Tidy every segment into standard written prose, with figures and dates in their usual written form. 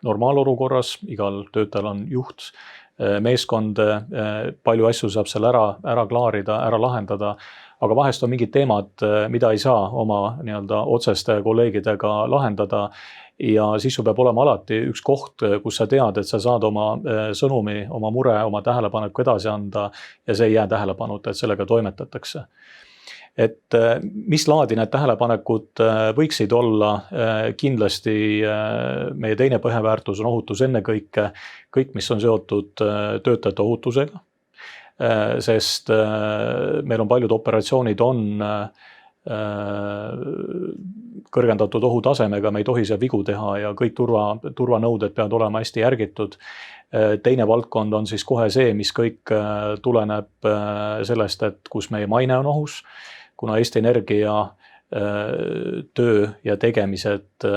normaalolukorras, igal töötajal on juht, meeskond, palju asju saab seal ära klaarida, ära lahendada, aga vahest on mingid teemad, mida ei saa oma otseste kolleegidega lahendada. Ja siis sul peab olema alati üks koht, kus sa tead, et sa saad oma sõnumi, oma mure, oma tähelepaneku edasi anda ja see ei jää tähelepanuta, et sellega toimetatakse. Et mis laadi need tähelepanekud võiksid olla, kindlasti meie teine põhiväärtus on ohutus ennekõike, kõik, mis on seotud töötajate ohutusega, sest meil on paljud operatsioonid on kõrgendatud ohutasemega, me ei tohi seal vigu teha ja kõik turvanõuded peavad olema hästi järgitud. Teine valdkond on siis kohe see, mis kõik tuleneb sellest, et kus meie maine on ohus, kuna Eesti Energia töö ja tegemised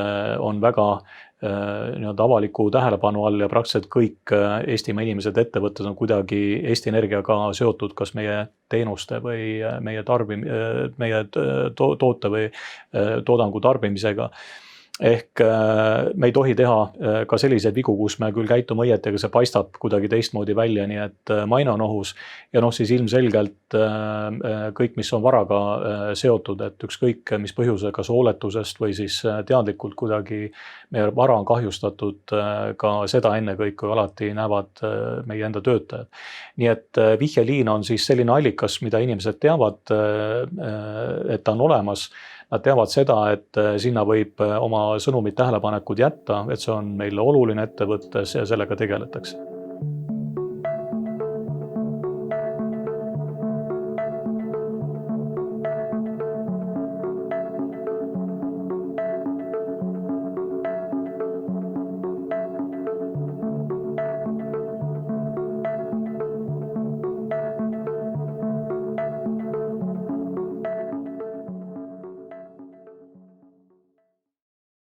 on väga avaliku tähelepanu all ja praktiliselt kõik Eestimaa inimesed, ettevõtted on kuidagi Eesti Energiaga seotud kas meie teenuste või meie toote või toodangu tarbimisega. Ehk me ei tohi teha ka selliseid vigu, kus me küll käitume õieti, aga see paistab kuidagi teistmoodi välja, nii et maine on ohus. Ja siis ilmselgelt kõik, mis on varaga seotud, et ükskõik mis põhjusega, kas hooletusest või siis teadlikult kuidagi meie vara on kahjustatud, ka seda ennekõike alati näevad meie enda töötajad. Nii et vihjeliin on siis selline allikas, mida inimesed teavad, et ta on olemas. Nad teavad seda, et sinna võib oma sõnumid tähelepanekud jätta, et see on meile oluline ettevõttes ja sellega tegeletakse.